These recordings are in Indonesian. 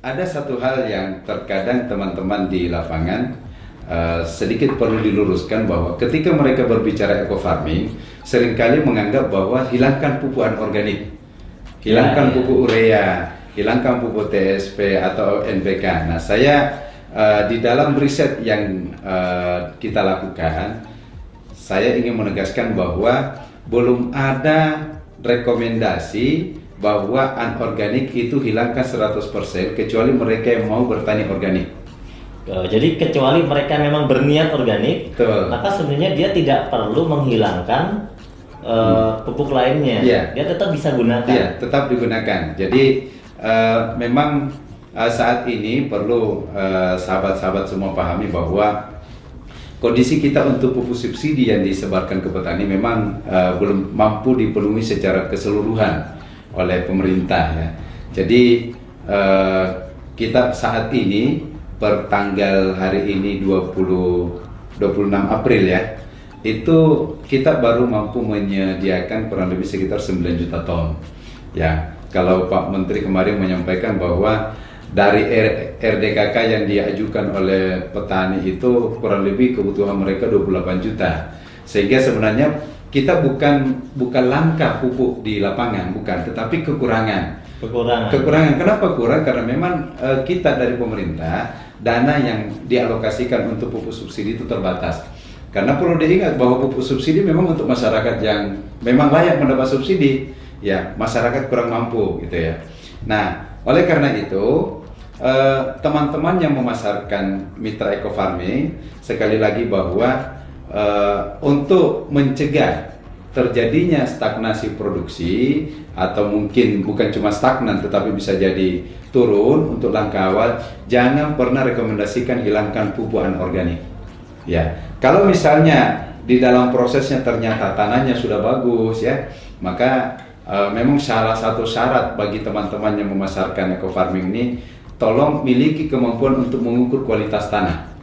ada satu hal yang terkadang teman-teman di lapangan sedikit perlu diluruskan, bahwa ketika mereka berbicara eco farming, seringkali menganggap bahwa hilangkan pupuk anorganik, hilangkan pupuk urea, hilangkan pupuk TSP atau NPK. Nah, saya di dalam riset yang kita lakukan, saya ingin menegaskan bahwa belum ada rekomendasi bahwa anorganik itu hilangkan 100% kecuali mereka yang mau bertani organik. Jadi kecuali mereka memang berniat organik, betul, maka sebenarnya dia tidak perlu menghilangkan pupuk lainnya. Dia tetap bisa gunakan. Iya, tetap digunakan. Jadi memang saat ini perlu sahabat-sahabat semua pahami bahwa kondisi kita untuk pupuk subsidi yang disebarkan ke petani memang belum mampu dipenuhi secara keseluruhan oleh pemerintah ya. Jadi kita saat ini bertanggal hari ini 26 April ya, itu kita baru mampu menyediakan kurang lebih sekitar 9 juta ton ya. Kalau Pak Menteri kemarin menyampaikan bahwa dari RDKK yang diajukan oleh petani itu kurang lebih kebutuhan mereka 28 juta, sehingga sebenarnya kita bukan langka pupuk di lapangan, bukan, tetapi kekurangan. Kenapa kurang? Karena memang kita dari pemerintah, dana yang dialokasikan untuk pupuk subsidi itu terbatas. Karena perlu diingat bahwa pupuk subsidi memang untuk masyarakat yang memang layak mendapat subsidi, ya, masyarakat kurang mampu gitu ya. Nah, oleh karena itu teman-teman yang memasarkan mitra eco farming, sekali lagi bahwa untuk mencegah terjadinya stagnasi produksi, atau mungkin bukan cuma stagnan tetapi bisa jadi turun, untuk langkah awal jangan pernah rekomendasikan hilangkan pupuk anorganik ya. Kalau misalnya di dalam prosesnya ternyata tanahnya sudah bagus ya, maka memang salah satu syarat bagi teman-teman yang memasarkan eco farming ini, tolong miliki kemampuan untuk mengukur kualitas tanah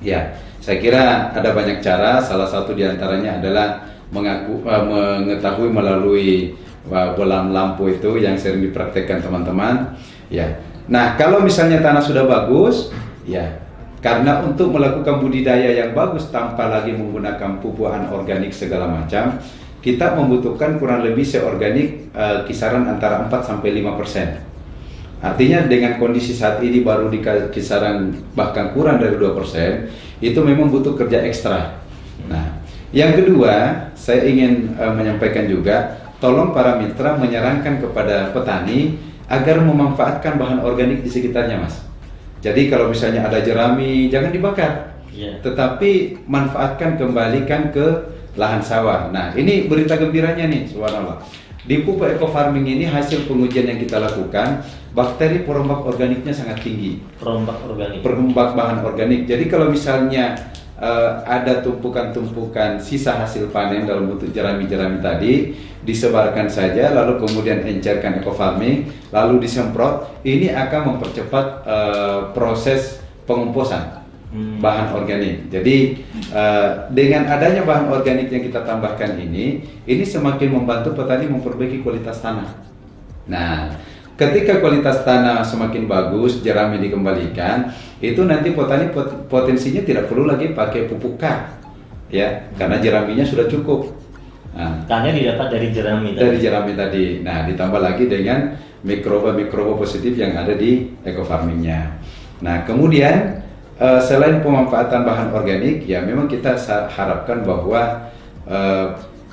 ya. Saya kira ada banyak cara, salah satu diantaranya adalah mengetahui melalui bolam lampu itu yang sering dipraktekkan teman-teman ya. Nah, kalau misalnya tanah sudah bagus ya, karena untuk melakukan budidaya yang bagus tanpa lagi menggunakan pupuk anorganik segala macam, kita membutuhkan kurang lebih seorganik kisaran antara 4-5%. Artinya dengan kondisi saat ini baru di kisaran bahkan kurang dari 2%, itu memang butuh kerja ekstra. Nah, yang kedua, saya ingin menyampaikan juga, tolong para mitra menyarankan kepada petani agar memanfaatkan bahan organik di sekitarnya, Mas. Jadi kalau misalnya ada jerami, jangan dibakar, tetapi manfaatkan, kembalikan ke lahan sawah. Nah, ini berita gembiranya nih, subhanallah. Di pupuk eco farming ini, hasil pengujian yang kita lakukan, bakteri perombak organiknya sangat tinggi. Perombak bahan organik. Jadi kalau misalnya ada tumpukan-tumpukan sisa hasil panen dalam bentuk jerami-jerami tadi, disebarkan saja, lalu kemudian encerkan eco farming, lalu disemprot, ini akan mempercepat proses pengumpusan bahan organik. Jadi dengan adanya bahan organik yang kita tambahkan ini semakin membantu petani memperbaiki kualitas tanah. Nah, ketika kualitas tanah semakin bagus, jerami dikembalikan, itu nanti petani potensinya tidak perlu lagi pakai pupuk K, ya, karena jeraminya sudah cukup. Nah, K-nya didapat dari jerami tadi. Nah, ditambah lagi dengan mikroba positif yang ada di eco farmingnya. Nah, kemudian selain pemanfaatan bahan organik, ya memang kita harapkan bahwa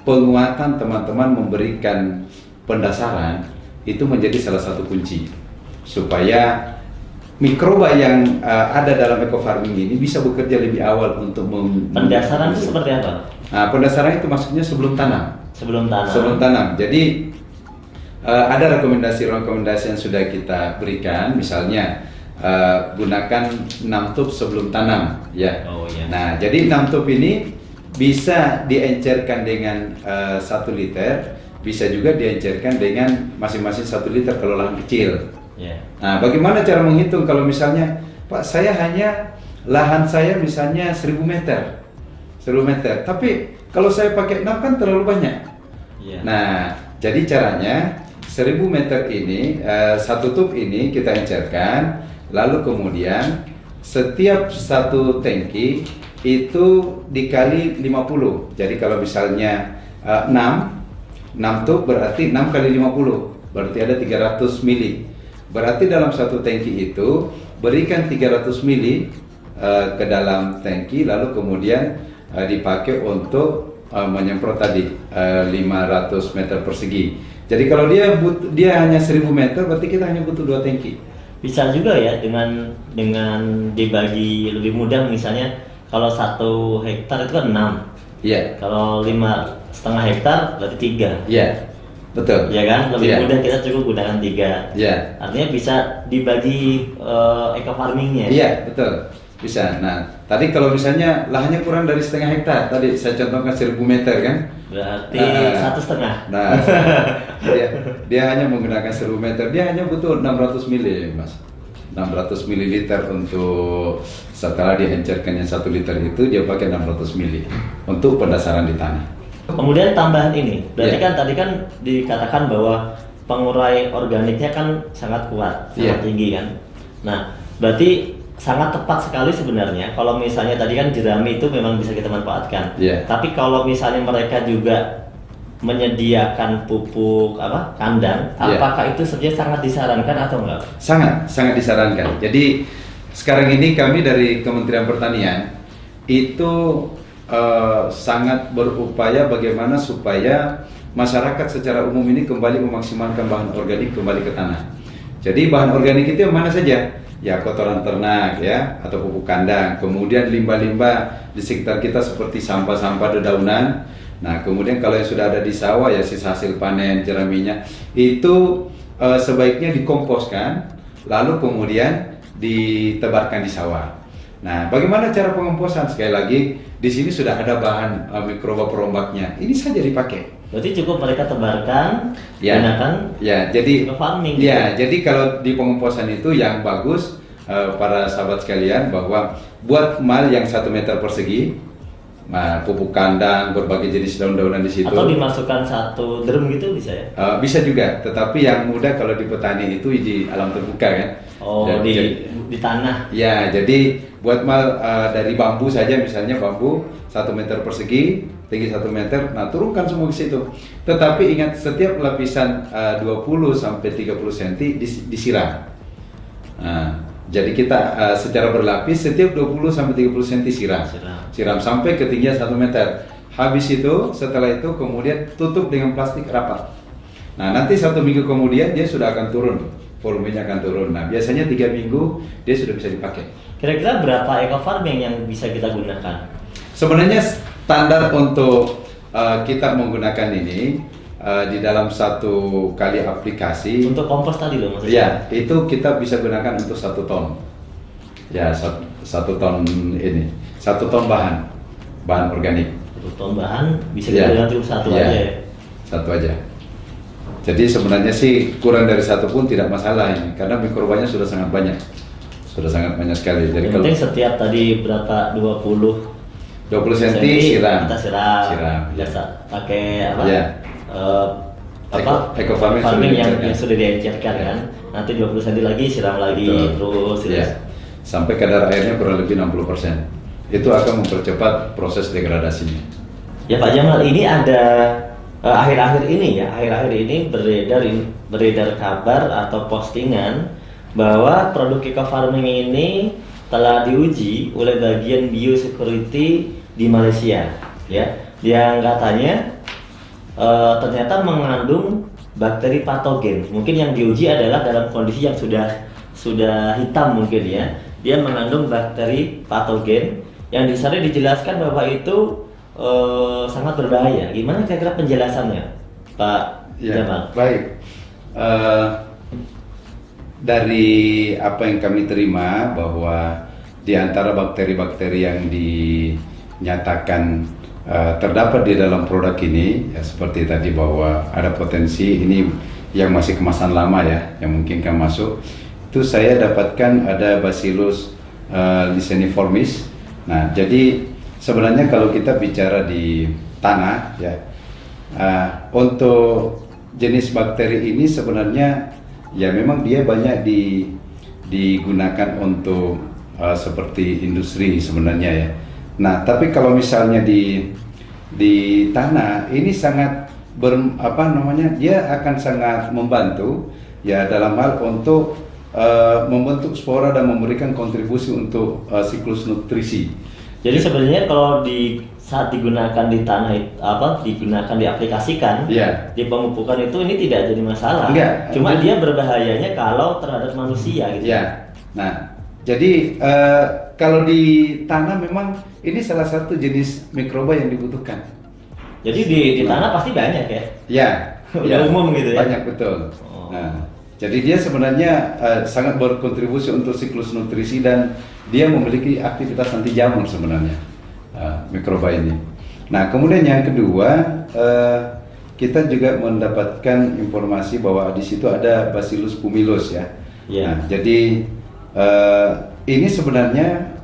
penguatan teman-teman memberikan pendasaran itu menjadi salah satu kunci supaya mikroba yang ada dalam eco farming ini bisa bekerja lebih awal untuk pendasaran itu seperti apa? Nah, pendasaran itu maksudnya sebelum tanam. Sebelum tanam. Jadi ada rekomendasi yang sudah kita berikan, misalnya gunakan 6 tub sebelum tanam ya. Nah, jadi 6 tub ini bisa diencerkan dengan 1 liter, bisa juga diencerkan dengan masing-masing 1 liter kalau lahan kecil. Nah, bagaimana cara menghitung kalau misalnya, Pak, saya hanya lahan saya misalnya 1000 meter, tapi kalau saya pakai 6 kan terlalu banyak. Nah, jadi caranya 1000 meter ini, satu tub ini kita encerkan, lalu kemudian setiap satu tangki itu dikali 50. Jadi kalau misalnya 6 tub berarti 6 kali 50, berarti ada 300 mili. Berarti dalam satu tangki itu berikan 300 mili ke dalam tangki, lalu kemudian dipakai untuk menyemprot tadi 500 meter persegi. Jadi kalau dia hanya 1000 meter, berarti kita hanya butuh 2 tangki. Bisa juga ya dengan dibagi lebih mudah, misalnya kalau 1 hektar itu kan 6. Iya. Kalau 5,5 hektar berarti 3. Iya. Betul. Ya kan? Lebih Iya. mudah kita cukup gunakan 3. Iya. Artinya bisa dibagi eco farmingnya. Iya, betul. Bisa. Nah, tadi kalau misalnya lahannya kurang dari 1,5 hektar, tadi saya contohkan 1000 meter kan? Berarti 1,5. Nah, dia hanya menggunakan 1000 meter, dia hanya butuh 600 mili, Mas. 600 mililiter untuk setelah diencerkan yang 1 liter itu dia pakai 600 mili untuk pendasaran di tanah. Kemudian tambahan ini, berarti Iya. kan tadi kan dikatakan bahwa pengurai organiknya kan sangat kuat, sangat Iya. tinggi kan. Nah, berarti sangat tepat sekali sebenarnya kalau misalnya tadi kan jerami itu memang bisa kita manfaatkan. Iya. Tapi kalau misalnya mereka juga menyediakan pupuk kandang, Iya. apakah itu sebenarnya sangat disarankan atau enggak? Sangat disarankan. Jadi sekarang ini kami dari Kementerian Pertanian itu sangat berupaya bagaimana supaya masyarakat secara umum ini kembali memaksimalkan bahan organik kembali ke tanah. Jadi bahan organik itu yang mana saja? Ya kotoran ternak ya, atau pupuk kandang, kemudian limbah-limbah di sekitar kita seperti sampah-sampah dedaunan. Nah, kemudian kalau yang sudah ada di sawah ya sisa hasil panen jeraminya itu sebaiknya dikomposkan, lalu kemudian ditebarkan di sawah. Nah, bagaimana cara pengomposan? Sekali lagi, di sini sudah ada bahan mikroba perombaknya. Ini saja dipakai. Berarti cukup mereka tebarkan, Ya. gunakan Ya, jadi farming. ya, jadi kalau di pengomposan itu yang bagus para sahabat sekalian bahwa buat mal yang 1 meter persegi, pupuk kandang, berbagai jenis daun-daunan di situ. Atau dimasukkan 1 drum gitu bisa ya? Bisa juga, tetapi yang mudah kalau di petani itu di alam terbuka kan. Oh, Dan di tanah. Ya, jadi buat mal dari bambu saja, misalnya bambu 1 meter persegi, tinggi 1 meter, nah turunkan semua ke situ. Tetapi ingat setiap lapisan 20 sampai 30 cm disiram. Nah, jadi kita secara berlapis setiap 20 sampai 30 cm siram sampai ketinggian 1 meter. Habis itu, setelah itu kemudian tutup dengan plastik rapat. Nah, nanti 1 minggu kemudian dia sudah akan turun, volumenya akan turun. Nah, biasanya 3 minggu dia sudah bisa dipakai. Kira-kira berapa eco farming yang bisa kita gunakan? Sebenarnya standar untuk kita menggunakan ini di dalam 1 kali aplikasi. Untuk kompos tadi loh maksudnya? Ya, itu kita bisa gunakan untuk 1 ton. Ya, 1 ton ini, 1 ton bahan organik. 1 ton bahan bisa kita gunakan cukup 1 aja ya? 1 aja. Jadi sebenarnya sih kurang dari 1 pun tidak masalah ini, karena mikrobanya sudah sangat banyak. Sudah sangat banyak sekali. Jadi yang penting setiap tadi berapa 20 cm siram. Kita siram. Ya. Biasa pakai apa? Ya. Eco farming yang sudah diencerkan kan. Nanti 20 cm lagi siram lagi. Betul. terus. Ya. Sampai kadar airnya kurang lebih 60%. Itu akan mempercepat proses degradasinya. Ya Pak Jamal, ini ada akhir-akhir ini beredar kabar atau postingan bahwa produk eco farming ini telah diuji oleh bagian biosecurity di Malaysia, ya, yang katanya ternyata mengandung bakteri patogen. Mungkin yang diuji adalah dalam kondisi yang sudah hitam mungkin ya, dia mengandung bakteri patogen yang di sana dijelaskan bahwa itu sangat berbahaya. Gimana kira-kira penjelasannya, Pak Jamal? Baik. Dari apa yang kami terima bahwa di antara bakteri-bakteri yang dinyatakan terdapat di dalam produk ini, ya seperti tadi bahwa ada potensi ini yang masih kemasan lama ya, yang mungkin kan masuk. Itu saya dapatkan ada Bacillus lisaniformis. Nah, jadi sebenarnya kalau kita bicara di tanah ya, untuk jenis bakteri ini sebenarnya ya memang dia banyak digunakan untuk seperti industri sebenarnya ya. Nah, tapi kalau misalnya di tanah ini sangat dia akan sangat membantu ya dalam hal untuk membentuk spora dan memberikan kontribusi untuk siklus nutrisi. Jadi sebenarnya kalau saat digunakan di tanah digunakan diaplikasikan di pemupukan itu ini tidak jadi masalah. Enggak. Cuma dia berbahayanya kalau terhadap manusia gitu. Ya. Nah, jadi kalau di tanah memang ini salah satu jenis mikroba yang dibutuhkan. Jadi di tanah pasti banyak ya? Ya. Udah umum gitu ya? Banyak betul. Nah, jadi dia sebenarnya sangat berkontribusi untuk siklus nutrisi dan dia memiliki aktivitas anti jamur sebenarnya mikroba ini. Nah, kemudian yang kedua kita juga mendapatkan informasi bahwa di situ ada Bacillus pumilus ya. Nah, jadi ini sebenarnya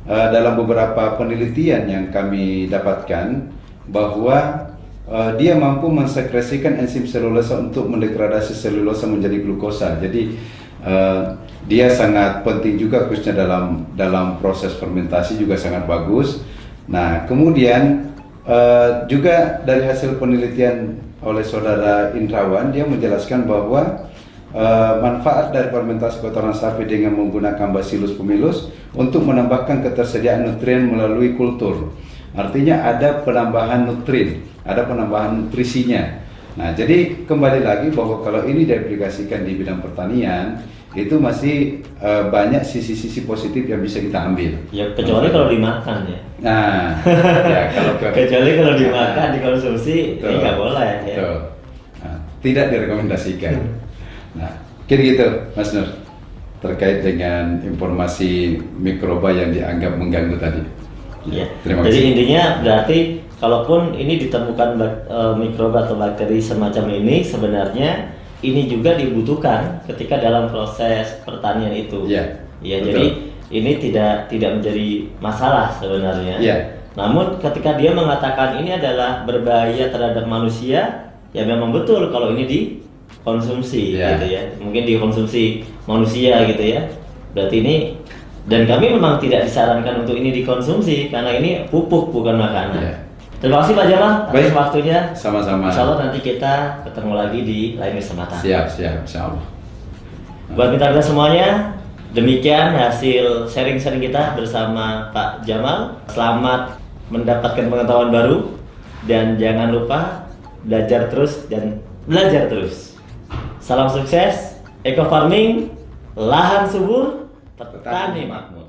dalam beberapa penelitian yang kami dapatkan bahwa dia mampu mensekresikan enzim selulosa untuk mendegradasi selulosa menjadi glukosa. Jadi dia sangat penting juga khususnya dalam proses fermentasi juga sangat bagus. Nah, kemudian juga dari hasil penelitian oleh saudara Indrawan, dia menjelaskan bahwa manfaat dari fermentasi kotoran sapi dengan menggunakan Bacillus pumilus untuk menambahkan ketersediaan nutrien melalui kultur. Artinya ada penambahan nutrien, ada penambahan nutrisinya. Nah, jadi kembali lagi bahwa kalau ini diaplikasikan di bidang pertanian, itu masih banyak sisi-sisi positif yang bisa kita ambil. Ya, kecuali kalau dimakan ya. Nah, ya kecuali kalau dimakan, dikonsumsi, ini nggak boleh ya. Nah, tidak direkomendasikan. Nah, kira gitu, Mas Nur, terkait dengan informasi mikroba yang dianggap mengganggu tadi. Ya. Jadi intinya berarti kalaupun ini ditemukan mikroba atau bakteri semacam ini, sebenarnya ini juga dibutuhkan ketika dalam proses pertanian itu. Ya, jadi ini tidak menjadi masalah sebenarnya. Ya. Namun ketika dia mengatakan ini adalah berbahaya terhadap manusia, ya memang betul kalau ini dikonsumsi gitu ya. Mungkin dikonsumsi manusia gitu ya. Berarti ini, dan kami memang tidak disarankan untuk ini dikonsumsi karena ini pupuk bukan makanan. Ya. Terima kasih Pak Jamal atas waktunya. Sama-sama. Insya Allah nanti kita ketemu lagi di lain kesempatan. Siap, insya Allah. Buat mitra semuanya, demikian hasil sharing-sharing kita bersama Pak Jamal. Selamat mendapatkan pengetahuan baru dan jangan lupa belajar terus dan belajar terus. Salam sukses, eco farming, lahan subur, petani makmur.